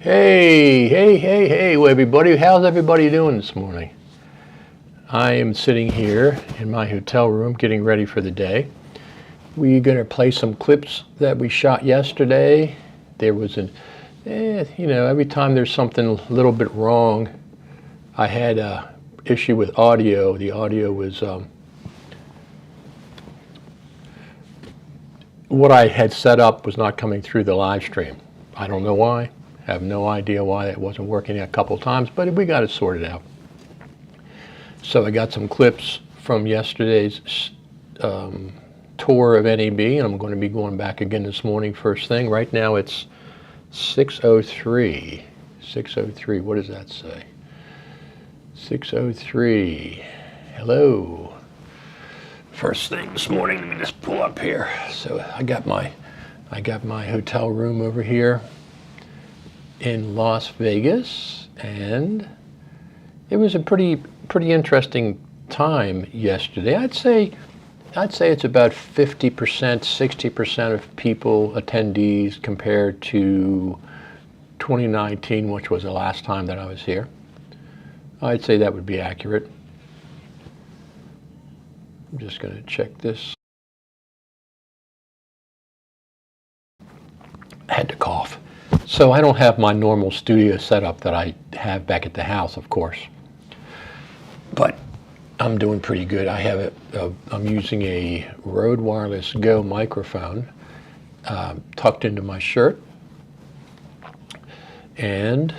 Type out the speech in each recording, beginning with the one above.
Hey, everybody. How's everybody doing this morning? I am sitting here in my hotel room getting ready for the day. We're going to play some clips that we shot yesterday. There was every time there's something a little bit wrong, I had an issue with audio. The audio was, what I had set up was not coming through the live stream. I don't know why. I have no idea why that wasn't working a couple times, but we got it sorted out. So I got some clips from yesterday's tour of NAB, and I'm going to be going back again this morning first thing. Right now it's 6:03. 6:03, what does that say? 6:03. Hello. First thing this morning, let me just pull up here. So I got my hotel room over here in Las Vegas, and it was a pretty interesting time yesterday. I'd say it's about 50%, 60% of people, attendees, compared to 2019, which was the last time that I was here. I'd say that would be accurate. I'm just going to check this. I had to cough. So I don't have my normal studio setup that I have back at the house, of course. But I'm doing pretty good. I have I'm using a Rode Wireless Go microphone tucked into my shirt. And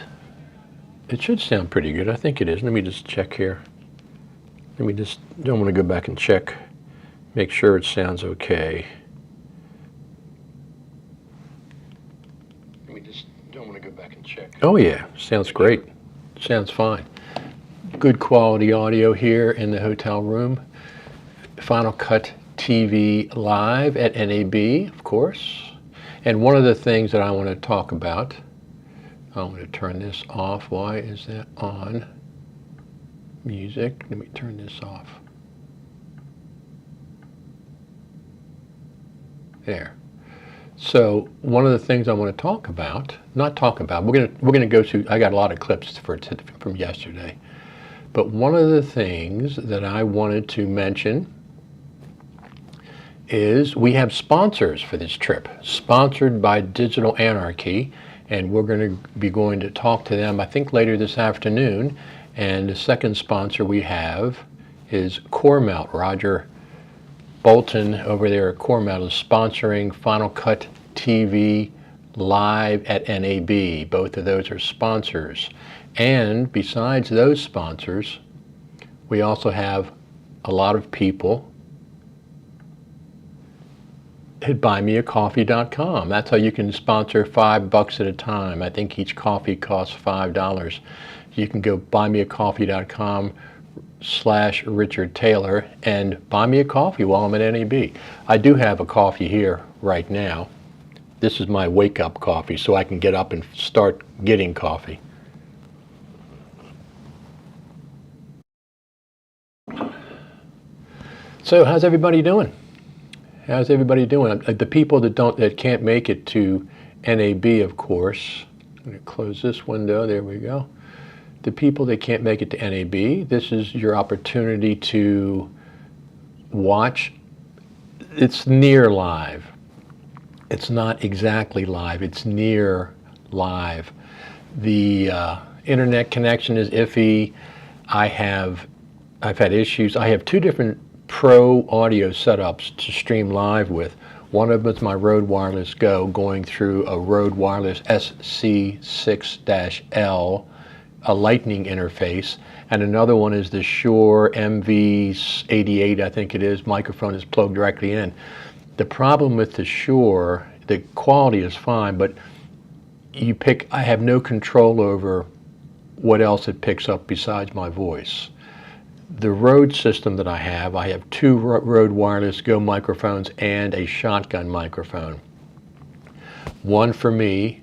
It should sound pretty good. I think it is. Let me just check here. Let me just, don't want to go back and check, make sure it sounds okay. Let me just, don't want to go back and check. Oh yeah, sounds great. Sounds fine. Good quality audio here in the hotel room. Final Cut TV live at NAB, of course. And one of the things that I want to talk about, I'm going to turn this off. Why is that on? Music. Let me turn this off. There. So one of the things I want to talk about, not talk about, we're going to go through. I got a lot of clips from yesterday, but one of the things that I wanted to mention is we have sponsors for this trip, sponsored by Digital Anarchy, and we're going to talk to them, I think, later this afternoon. And the second sponsor we have is Coremount. Roger Bolton over there at Coremount is sponsoring Final Cut TV live at NAB. Both of those are sponsors. And besides those sponsors, we also have a lot of people at buymeacoffee.com. That's how you can sponsor $5 at a time. I think each coffee costs $5. You can go buymeacoffee.com/Richard Taylor and buy me a coffee while I'm at NAB. I do have a coffee here right now. This is my wake-up coffee, so I can get up and start getting coffee. So how's everybody doing? How's everybody doing? The people that can't make it to NAB, of course. I'm going to close this window. There we go. The people that can't make it to NAB, this is your opportunity to watch. It's near live. It's not exactly live. It's near live. The internet connection is iffy. I've had issues. I have two different pro audio setups to stream live with. One of them is my Rode Wireless Go going through a Rode Wireless SC6-L, a Lightning interface, and another one is the Shure MV88, I think it is, microphone is plugged directly in. The problem with the Shure, the quality is fine, but I have no control over what else it picks up besides my voice. The Rode system that I have two Rode Wireless Go microphones and a shotgun microphone. One for me,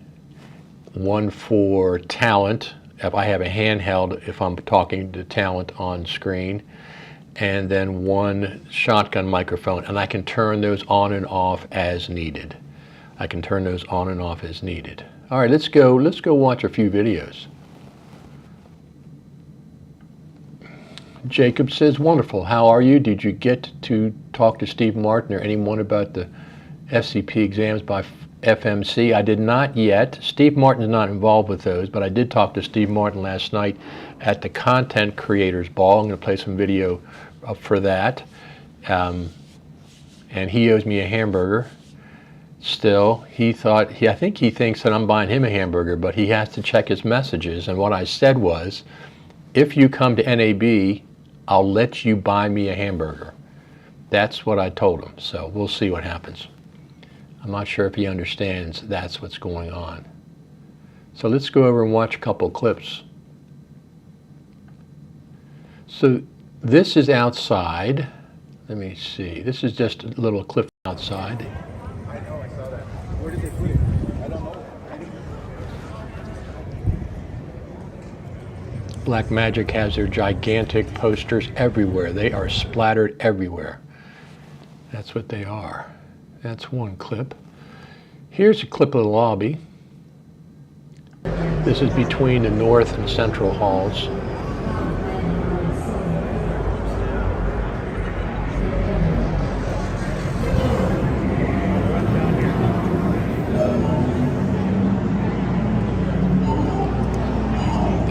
one for talent, if I have a handheld, if I'm talking to talent on screen, and then one shotgun microphone, and I can turn those on and off as needed. I can turn those on and off as needed. All right, let's go watch a few videos. Jacob says, wonderful, how are you? Did you get to talk to Steve Martin or anyone about the FCP exams by FMC? I did not yet. Steve Martin is not involved with those, but I did talk to Steve Martin last night at the Content Creators Ball. I'm going to play some video for that. And he owes me a hamburger still. I think he thinks that I'm buying him a hamburger, but he has to check his messages. And what I said was, if you come to NAB, I'll let you buy me a hamburger. That's what I told him. So we'll see what happens. I'm not sure if he understands that's what's going on. So let's go over and watch a couple of clips. So this is outside. Let me see. This is just a little clip outside. I know, I saw that. Where did they put it? I don't know. Blackmagic has their gigantic posters everywhere. They are splattered everywhere. That's what they are. That's one clip. Here's a clip of the lobby. This is between the north and central halls.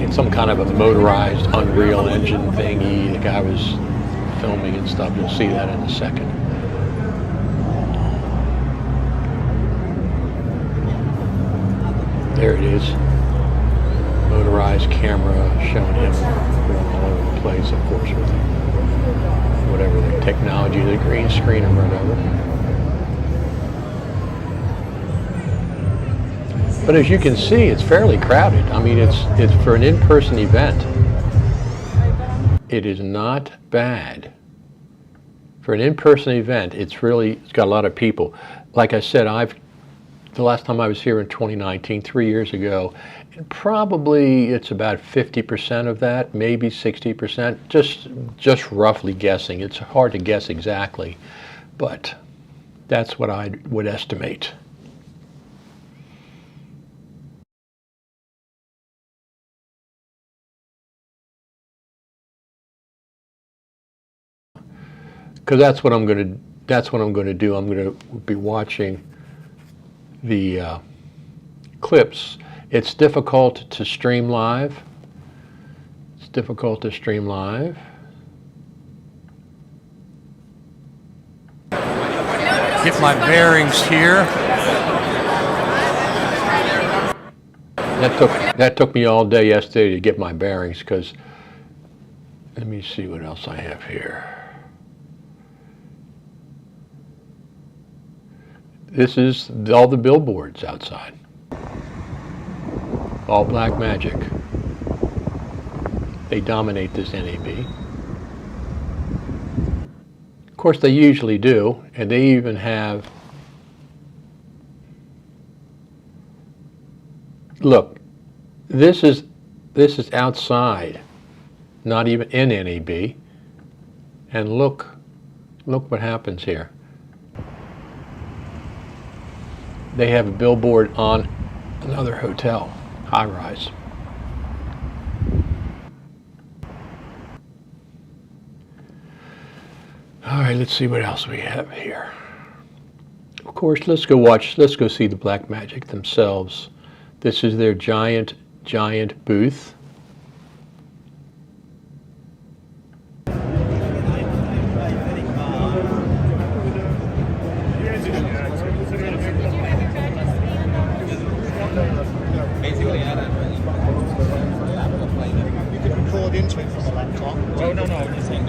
It's some kind of a motorized Unreal Engine thingy. The guy was filming and stuff. You'll see that in a second. There it is. motorized camera showing him going all over the place, of course, with whatever the technology, the green screen or whatever. But as you can see, it's fairly crowded. I mean, it's for an in-person event. It is not bad. For an in-person event, it's got a lot of people. Like I said, the last time I was here in 2019, 3 years ago, and probably it's about 50% of that, maybe 60%, just roughly guessing. It's hard to guess exactly, but that's what I would estimate. Because that's what I'm going to do. I'm going to be watching the clips. It's difficult to stream live. It's difficult to stream live. Get my bearings here. That took me all day yesterday to get my bearings, because let me see what else I have here. This is all the billboards outside. All Black Magic. They dominate this NAB. Of course, they usually do, and they even have, look, this is outside, not even in NAB, and look what happens here. They have a billboard on another hotel, high-rise. All right, let's see what else we have here. Of course, let's go see the Black Magic themselves. This is their giant booth. Into it from a laptop. Oh, no, I'm just saying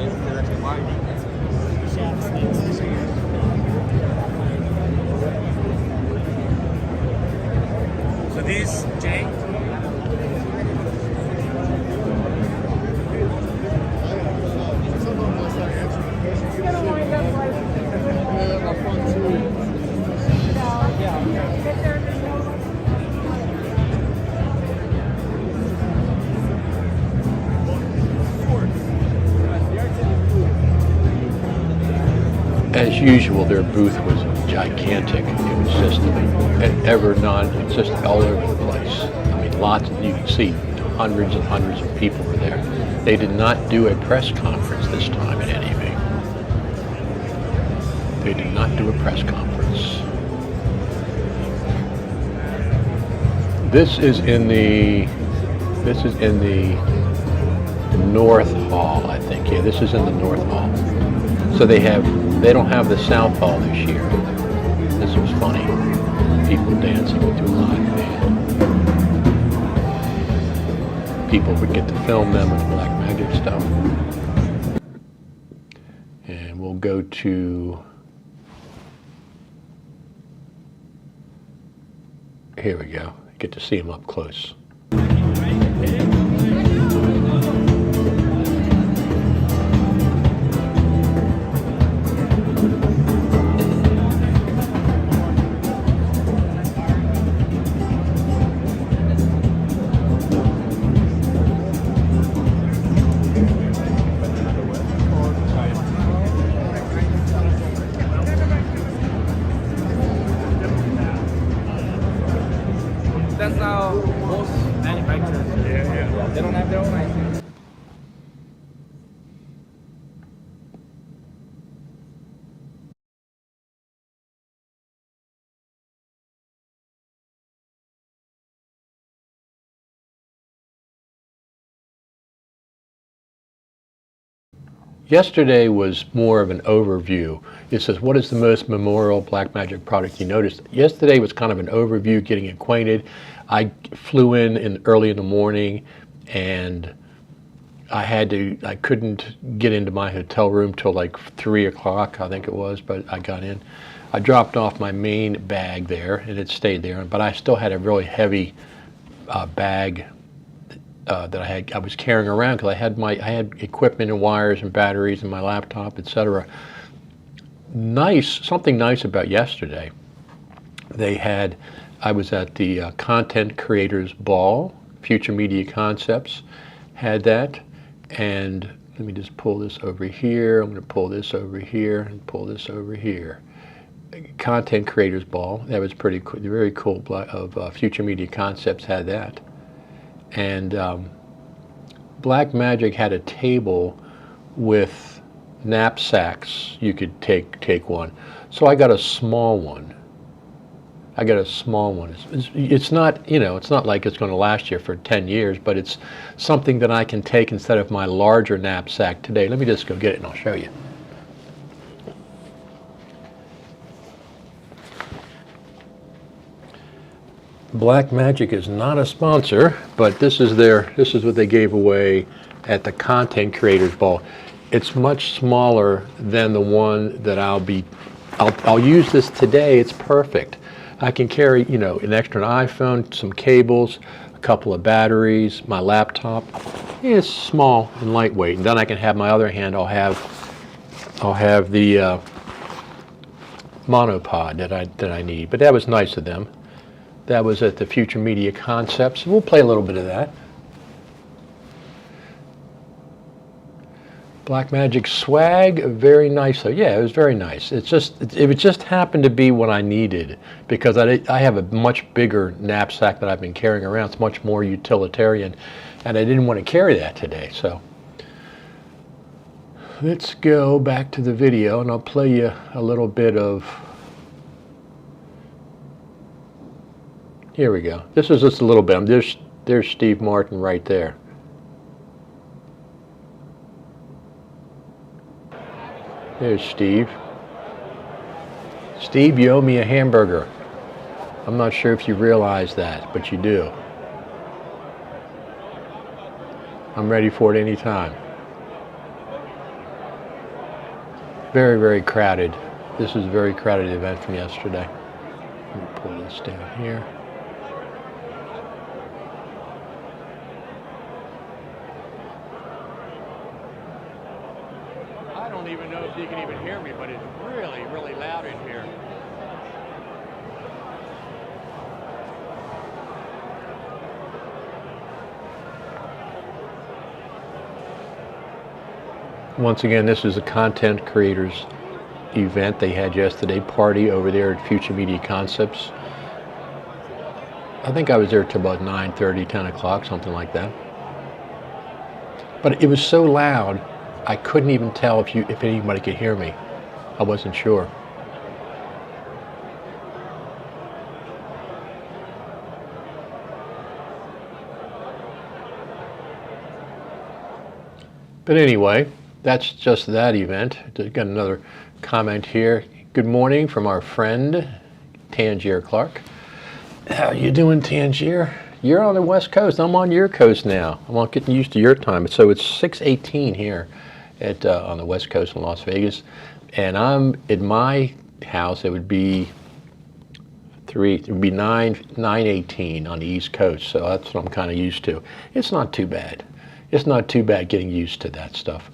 so these, Jay? As usual, their booth was gigantic. It was just all over the place. I mean, you can see hundreds and hundreds of people were there. They did not do a press conference this time at NAB. They did not do a press conference. This is in the North Hall, I think. Yeah, this is in the North Hall. So they don't have the South Hall this year. This was funny. People dancing to a live band. People would get to film them with Black Magic stuff. And we'll go to, here we go. Get to see them up close. That's how most manufacturers do. Yeah. They don't have their own IC. Yesterday was more of an overview. It says, what is the most memorable Black Magic product you noticed? Yesterday was kind of an overview, getting acquainted. I flew in early in the morning, and I couldn't get into my hotel room till like 3 o'clock, I think it was, but I got in. I dropped off my main bag there, and it stayed there, but I still had a really heavy bag that I was carrying around because I had equipment and wires and batteries and my laptop, etc. Something nice about yesterday. I was at the Content Creators Ball, Future Media Concepts had that, and let me just pull this over here. I'm going to pull this over here and pull this over here. Content Creators Ball, that was pretty cool, very cool. Of Future Media Concepts had that, and Blackmagic had a table with knapsacks. You could take one, so I got a small one. It's not, it's not like it's going to last you for 10 years, but it's something that I can take instead of my larger knapsack today. Let me just go get it and I'll show you. Blackmagic is not a sponsor, but this is what they gave away at the Content Creators Ball. It's much smaller than the one that I'll use this today. It's perfect. I can carry, an extra iPhone, some cables, a couple of batteries, my laptop. It's small and lightweight. And then I can have my other hand. I'll have the monopod that I need. But that was nice of them. That was at the Future Media Concepts. We'll play a little bit of that. Blackmagic swag, very nice. Yeah, it was very nice. It just happened to be what I needed because I have a much bigger knapsack that I've been carrying around. It's much more utilitarian, and I didn't want to carry that today. So let's go back to the video, and I'll play you a little bit of. Here we go. This is just a little bit. There's Steve Martin right there. There's Steve. Steve, you owe me a hamburger. I'm not sure if you realize that, but you do. I'm ready for it anytime. Very, very crowded. This is a very crowded event from yesterday. Let me pull this down here. I don't even know if you can even hear me, but it's really, really loud in here. Once again, this is a Content Creators event they had yesterday, party over there at Future Media Concepts. I think I was there till about 9:30, 10 o'clock, something like that. But it was so loud, I couldn't even tell if anybody could hear me. I wasn't sure. But anyway, that's just that event. Got another comment here. Good morning from our friend, Tangier Clark. How you doing, Tangier? You're on the West Coast. I'm on your coast now. I'm getting used to your time. So it's 6:18 here on the West Coast in Las Vegas. And I'm at my house, it would be 9:18 on the East Coast. So that's what I'm kind of used to. It's not too bad. It's not too bad getting used to that stuff,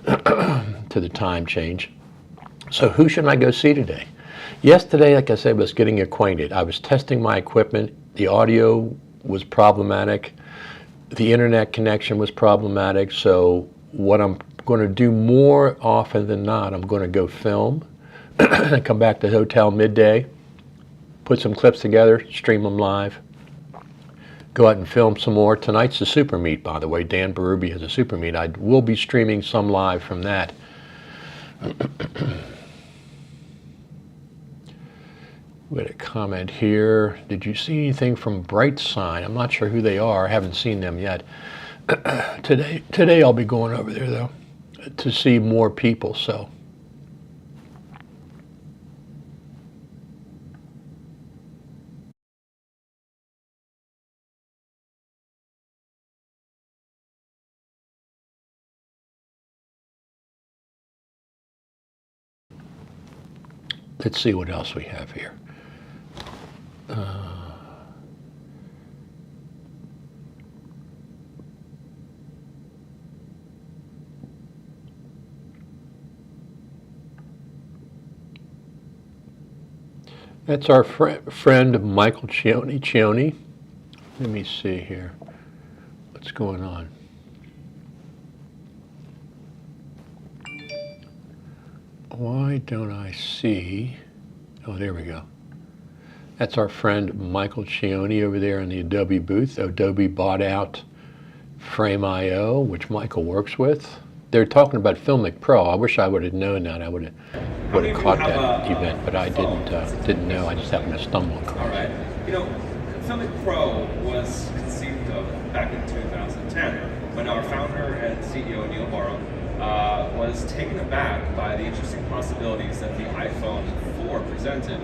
to the time change. So who should I go see today? Yesterday, like I said, was getting acquainted. I was testing my equipment. The audio was problematic. The internet connection was problematic. So what I'm going to do more often than not, I'm going to go film and come back to the hotel midday, put some clips together, stream them live, go out and film some more. Tonight's the super meet, by the way. Dan Berube has a super meet. I will be streaming some live from that. We had a comment here. Did you see anything from Bright Sign? I'm not sure who they are. I haven't seen them yet. Today I'll be going over there, though, to see more people. So Let's see what else we have here. That's our friend Michael Cioni. Let me see here. What's going on? Why don't I see? Oh, there we go. That's our friend Michael Cioni over there in the Adobe booth. Adobe bought out Frame.io, which Michael works with. They're talking about Filmic Pro. I wish I would have known that. I would have caught that event, but I didn't know. I just happened to stumble across it. All right. You know, Filmic Pro was conceived of back in 2010 when our founder and CEO Neil Barham was taken aback by the interesting possibilities that the iPhone 4 presented.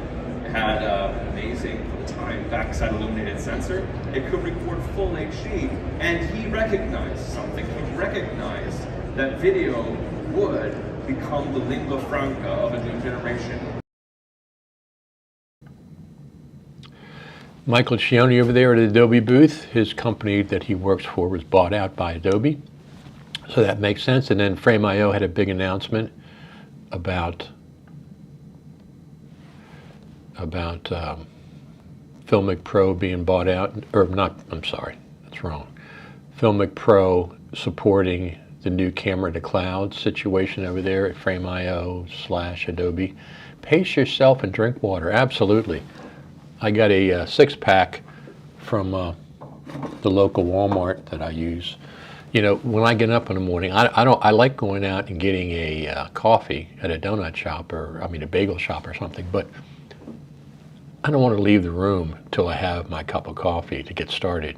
It had an amazing, for the time, backside illuminated sensor. It could record full HD, and he recognized something. He recognized that video would become the lingua franca of a new generation. Michael Cioni over there at the Adobe booth, his company that he works for was bought out by Adobe. So that makes sense. And then Frame.io had a big announcement about Filmic Pro being bought out, or not, I'm sorry, that's wrong. Filmic Pro supporting the new camera to cloud situation over there at Frame.io/Adobe. Pace yourself and drink water, absolutely. I got a 6-pack from the local Walmart that I use. You know, when I get up in the morning, I like going out and getting a coffee at a donut shop or, a bagel shop or something, but I don't want to leave the room till I have my cup of coffee to get started.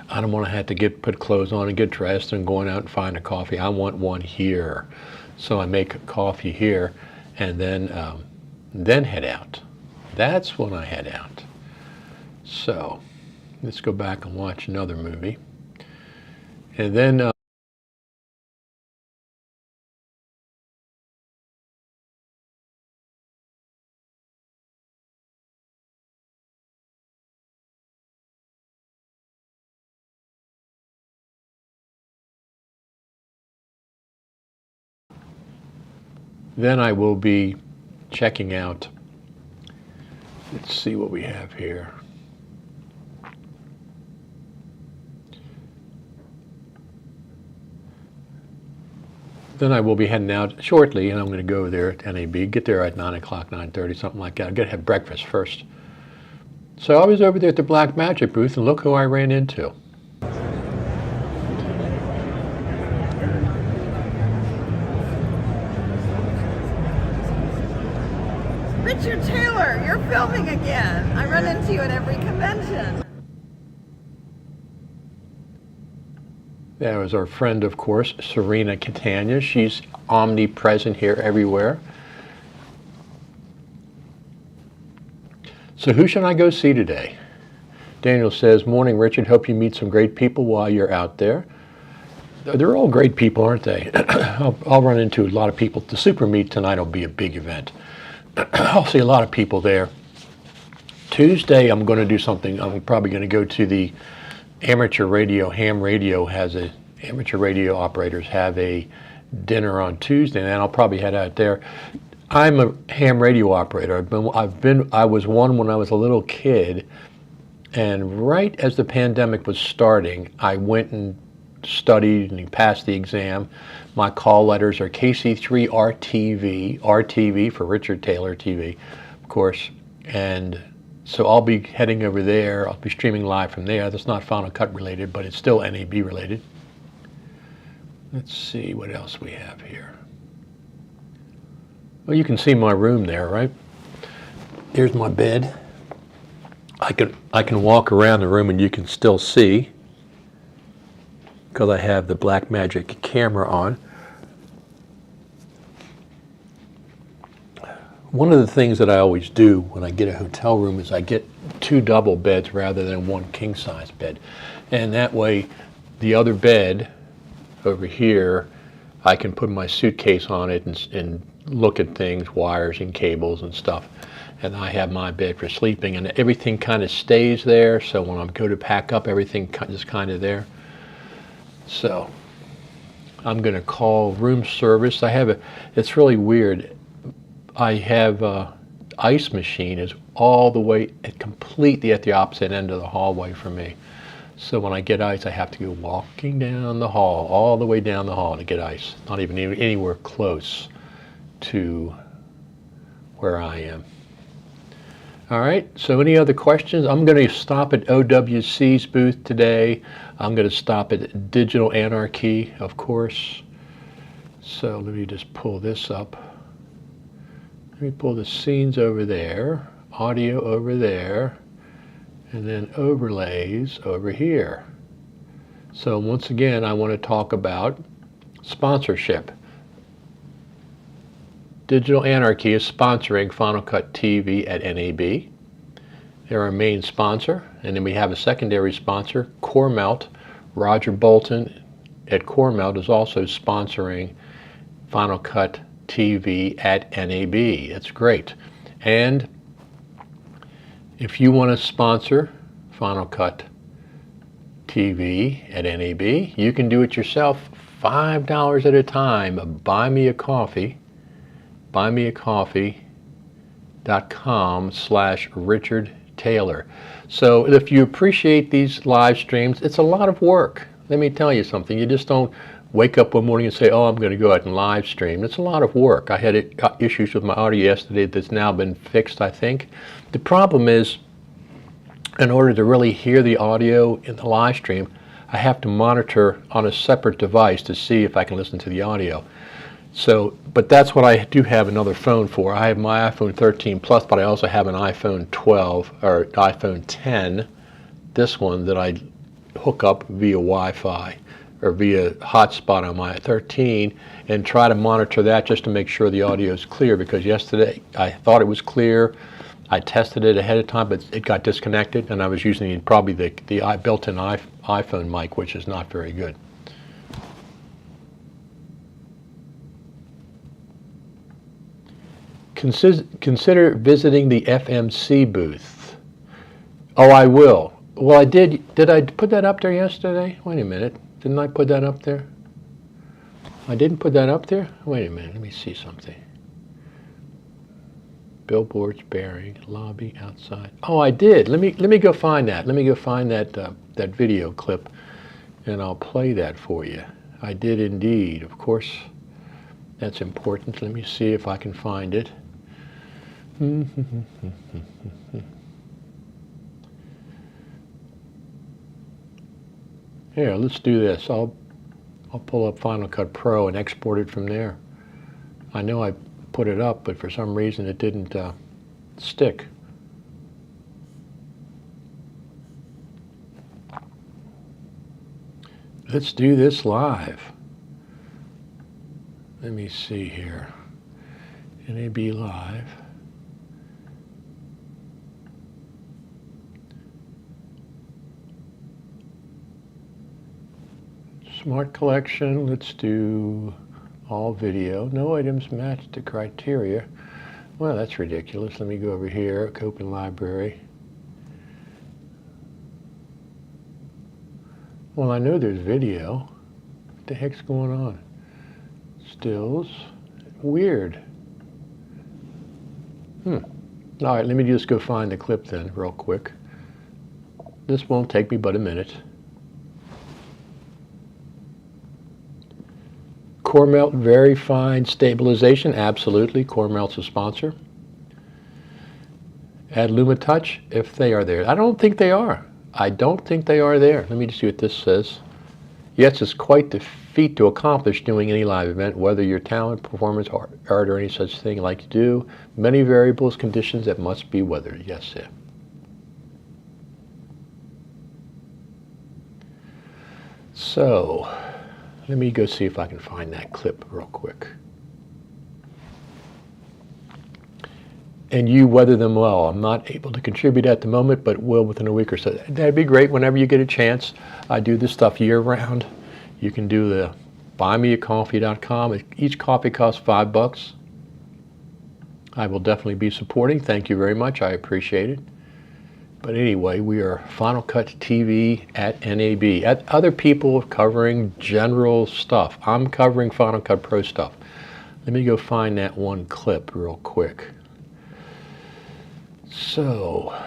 I don't want to have to put clothes on and get dressed and going out and find a coffee. I want one here. So I make a coffee here and then head out. That's when I head out. So let's go back and watch another movie. And then I will be checking out. Let's see what we have here. Then I will be heading out shortly, and I'm going to go there at NAB, get there at 9 o'clock, 9:30, something like that. I'm going to have breakfast first. So I was over there at the Black Magic booth, and look who I ran into. Richard Taylor, you're filming again. I run into you at every convention. That was our friend, of course, Serena Catania. She's omnipresent here everywhere. So who should I go see today? Daniel says, morning, Richard. Hope you meet some great people while you're out there. They're all great people, aren't they? I'll run into a lot of people. The Super Meet tonight will be a big event. I'll see a lot of people there. Tuesday, I'm going to do something. I'm probably going to go to the amateur radio. Ham radio amateur radio operators have a dinner on Tuesday, and I'll probably head out there. I'm a ham radio operator. I was one when I was a little kid, and right as the pandemic was starting, I went and studied and passed the exam. My call letters are KC3RTV, RTV for Richard Taylor TV, of course, and so I'll be heading over there. I'll be streaming live from there. That's not Final Cut related, but it's still NAB related. Let's see what else we have here. Well, you can see my room there, right? Here's my bed. I can walk around the room and you can still see because I have the Blackmagic camera on. One of the things that I always do when I get a hotel room is I get 2 double beds rather than 1 king-size bed. And that way, the other bed over here, I can put my suitcase on it and look at things, wires and cables and stuff. And I have my bed for sleeping, and everything kind of stays there. So when I go to pack up, everything is kind of there. So I'm going to call room service. It's really weird. I have ice machine is all the way completely at the opposite end of the hallway from me. So when I get ice, I have to go walking down the hall, all the way down the hall to get ice. Not even anywhere close to where I am. All right, so any other questions? I'm going to stop at OWC's booth today. I'm going to stop at Digital Anarchy, of course. So let me just pull this up. Let me pull the scenes over there, audio over there, and then overlays over here. So once again, I want to talk about sponsorship. Digital Anarchy is sponsoring Final Cut TV at NAB. They're our main sponsor, and then we have a secondary sponsor, CoreMelt. Roger Bolton at CoreMelt is also sponsoring Final Cut TV at NAB. That's great. And if you want to sponsor Final Cut TV at NAB, you can do it yourself, $5 at a time. Buy me a coffee. buymeacoffee.com/Richard Taylor. So if you appreciate these live streams, it's a lot of work. Let me tell you something. You just don't wake up one morning and say, oh, I'm going to go out and live stream. It's a lot of work. I had issues with my audio yesterday that's now been fixed, I think. The problem is, in order to really hear the audio in the live stream, I have to monitor on a separate device to see if I can listen to the audio. So, but that's what I do have another phone for. I have my iPhone 13 Plus, but I also have an iPhone 12 or iPhone 10, this one that I hook up via Wi-Fi or via hotspot on my 13 and try to monitor that just to make sure the audio is clear, because yesterday I thought it was clear. I tested it ahead of time, but it got disconnected, and I was using probably the built-in iPhone mic, which is not very good. Consider visiting the FMC booth. Oh, I will. Well, I did. Did I put that up there yesterday? Wait a minute. Didn't I put that up there? I didn't put that up there? Wait a minute. Let me see something. Billboards, bearing, lobby, outside. Oh, I did. Let me go find that. Let me go find that that video clip, and I'll play that for you. I did indeed. Of course, that's important. Let me see if I can find it. Here, let's do this. I'll pull up Final Cut Pro and export it from there. I know I put it up, but for some reason it didn't stick. Let's do this live. Let me see here. NAB Live. Smart collection. Let's do all video. No items match the criteria. Well, that's ridiculous. Let me go over here, Open Library. Well, I know there's video. What the heck's going on? Stills. Weird. All right, let me just go find the clip then real quick. This won't take me but a minute. CoreMelt very fine stabilization, absolutely. CoreMelt's a sponsor. Add LumaTouch if they are there. I don't think they are. I don't think they are there. Let me just see what this says. Yes, it's quite the feat to accomplish doing any live event, whether your talent, performance, art, or any such thing like you do. Many variables, conditions that must be weathered. Yes, sir. So, let me go see if I can find that clip real quick. And you weather them well. I'm not able to contribute at the moment, but will within a week or so. That'd be great whenever you get a chance. I do this stuff year round. You can do the buymeacoffee.com. Each coffee costs $5. I will definitely be supporting. Thank you very much. I appreciate it. But anyway, we are Final Cut TV at NAB. Other people are covering general stuff. I'm covering Final Cut Pro stuff. Let me go find that one clip real quick. So,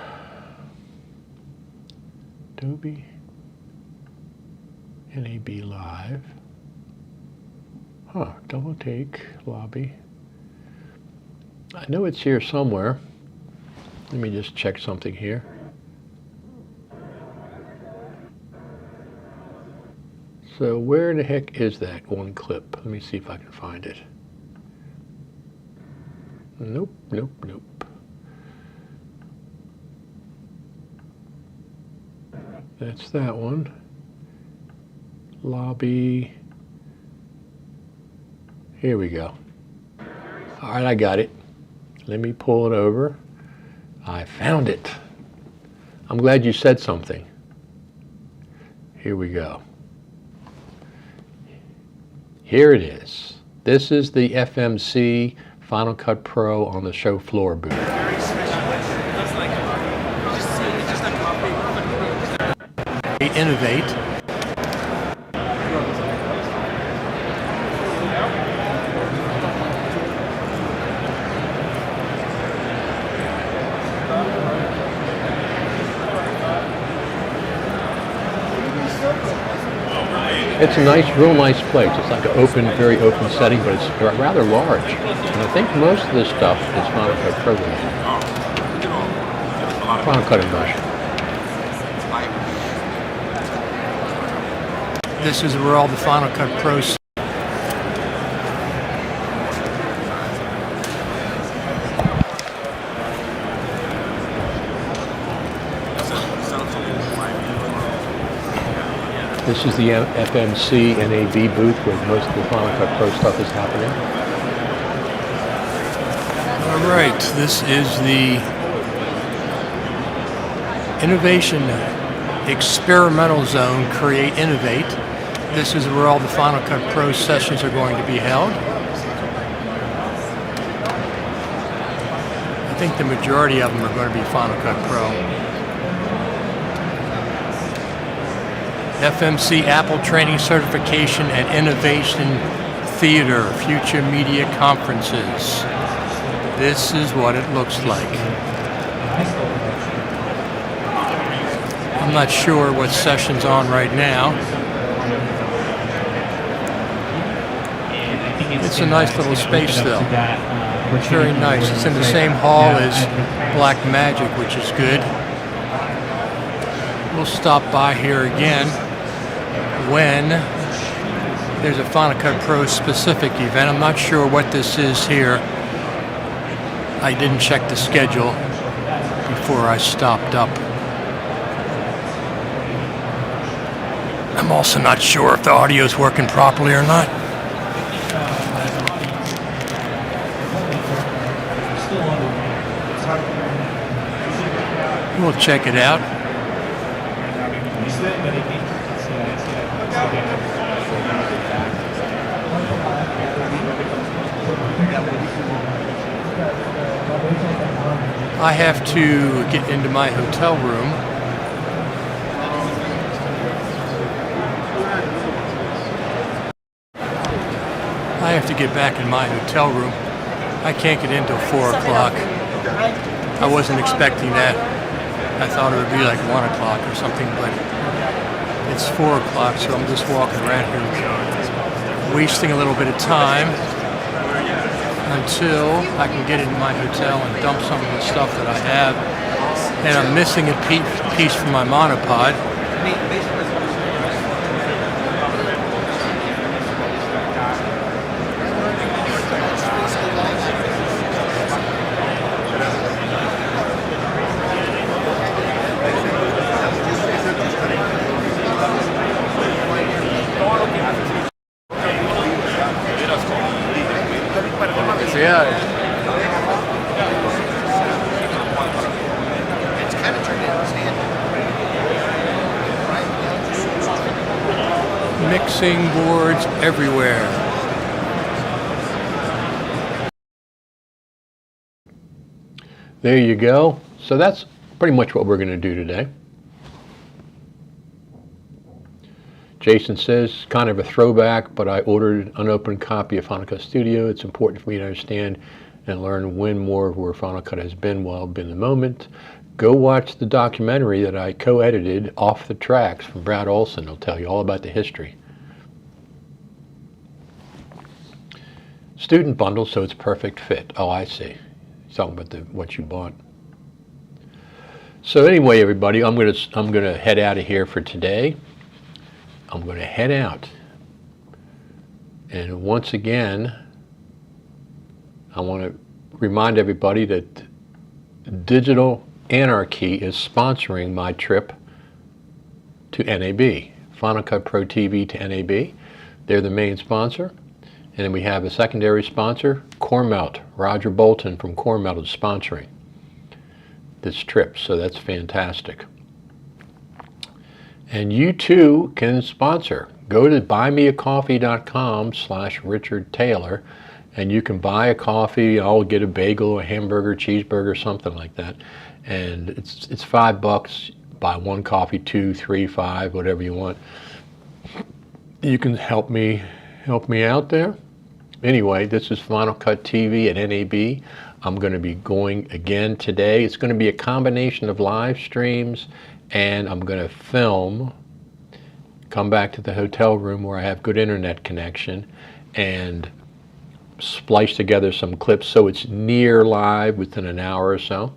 Adobe NAB Live. Double take, lobby. I know it's here somewhere. Let me just check something here. So where the heck is that one clip? Let me see if I can find it. Nope, nope, nope. That's that one. Lobby. Here we go. All right, I got it. Let me pull it over. I found it. I'm glad you said something. Here we go. Here it is. This is the FMC Final Cut Pro on the show floor booth. Innovate. It's a nice, real nice place. It's like an open, very open setting, but it's rather large. And I think most of this stuff is Final Cut Pro. Final Cut Immersion. This is where all the Final Cut Pros. This is the FMC NAB booth where most of the Final Cut Pro stuff is happening. All right, this is the Innovation Experimental Zone, Create Innovate. This is where all the Final Cut Pro sessions are going to be held. I think the majority of them are going to be Final Cut Pro. FMC Apple Training Certification and Innovation Theater, Future Media Conferences. This is what it looks like. I'm not sure what session's on right now. It's a nice little space though. It's very nice. It's in the same hall as Black Magic, which is good. We'll stop by here again when there's a Final Cut Pro specific event. I'm not sure what this is here. I didn't check the schedule before I stopped up. I'm also not sure if the audio is working properly or not. We'll check it out. I have to get into my hotel room. I have to get back in my hotel room. I can't get in till 4 o'clock. I wasn't expecting that. I thought it would be like 1 o'clock or something, but it's 4 o'clock, so I'm just walking around here, wasting a little bit of time until I can get into my hotel and dump some of the stuff that I have. And I'm missing a piece from my monopod. Yeah. It's kind of turned into a stand. Mixing boards everywhere. There you go. So that's pretty much what we're going to do today. Jason says, kind of a throwback, but I ordered an unopened copy of Final Cut Studio. It's important for me to understand and learn when more of where Final Cut has been while I've been in the moment. Go watch the documentary that I co-edited, Off the Tracks, from Brad Olson. It'll tell you all about the history. Student bundle, so it's perfect fit. Oh, I see. He's talking about what you bought. So anyway, everybody, I'm gonna head out of here for today. I'm going to head out, and once again I want to remind everybody that Digital Anarchy is sponsoring my trip to NAB, Final Cut Pro TV to NAB. They're the main sponsor, and then we have a secondary sponsor, Coremelt. Roger Bolton from Coremelt is sponsoring this trip, so that's fantastic. And you too can sponsor. Go to buymeacoffee.com/Richard Taylor, and you can buy a coffee. I'll get a bagel, a hamburger, cheeseburger, something like that. And it's $5. Buy one coffee, 2, 3, 5, whatever you want. You can help me out there. Anyway, this is Final Cut TV at NAB. I'm going to be going again today. It's going to be a combination of live streams, and I'm going to film, come back to the hotel room where I have good internet connection, and splice together some clips so it's near live within an hour or so.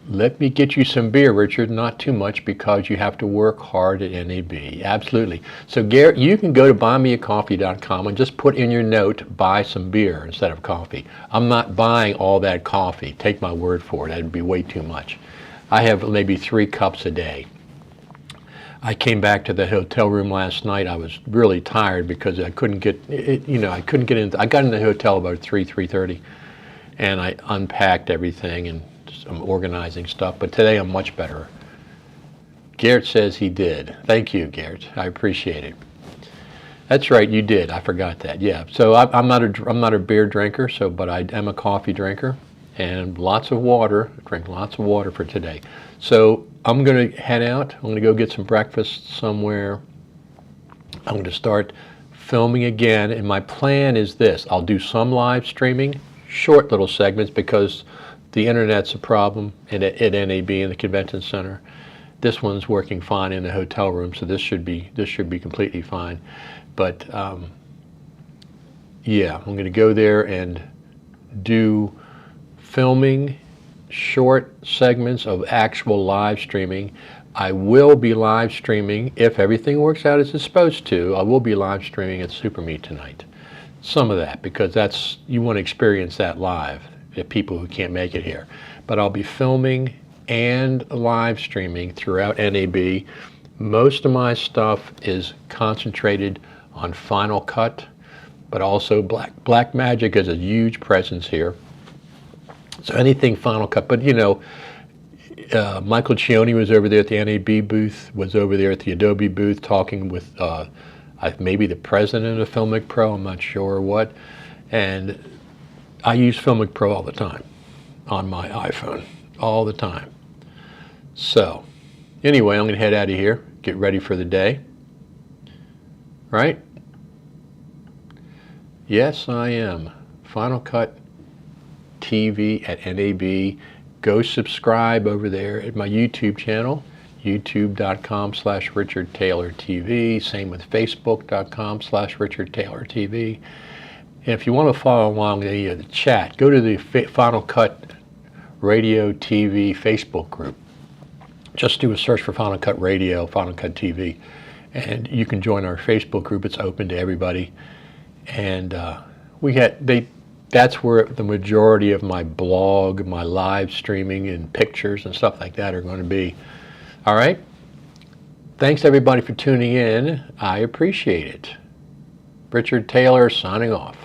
Let me get you some beer, Richard. Not too much, because you have to work hard at NAB. Absolutely. So Garrett, you can go to buymeacoffee.com and just put in your note, buy some beer instead of coffee. I'm not buying all that coffee. Take my word for it. That'd be way too much. I have maybe 3 cups a day. I came back to the hotel room last night. I was really tired because I couldn't get it, I couldn't get in. I got in the hotel about 3:30, and I unpacked everything and I'm organizing stuff, but today I'm much better. Garrett says he did. Thank you, Garrett. I appreciate it. That's right, you did. I forgot that. Yeah. So I'm not a beer drinker, but I am a coffee drinker, and lots of water. Drink lots of water for today. So I'm going to head out. I'm going to go get some breakfast somewhere. I'm going to start filming again, and my plan is this: I'll do some live streaming, short little segments, because the internet's a problem at NAB in the convention center. This one's working fine in the hotel room, so this should be completely fine. But yeah, I'm going to go there and do filming, short segments of actual live streaming. I will be live streaming, if everything works out as it's supposed to. I will be live streaming at Super Meet tonight. Some of that, because you want to experience that live. People who can't make it here. But I'll be filming and live streaming throughout NAB. Most of my stuff is concentrated on Final Cut, but also Blackmagic is a huge presence here. So anything Final Cut, but Michael Cioni was over there at the NAB booth, was over there at the Adobe booth talking with maybe the president of Filmic Pro, I'm not sure what. And I use Filmic Pro all the time on my iPhone, all the time. So anyway, I'm going to head out of here, get ready for the day. Right? Yes, I am. Final Cut TV at NAB. Go subscribe over there at my YouTube channel, youtube.com/Richard Taylor TV. Same with facebook.com/Richard Taylor TV. And if you want to follow along the chat, go to the Final Cut Radio TV Facebook group. Just do a search for Final Cut Radio, Final Cut TV, and you can join our Facebook group. It's open to everybody. And that's where the majority of my blog, my live streaming and pictures and stuff like that are going to be. All right? Thanks everybody for tuning in. I appreciate it. Richard Taylor signing off.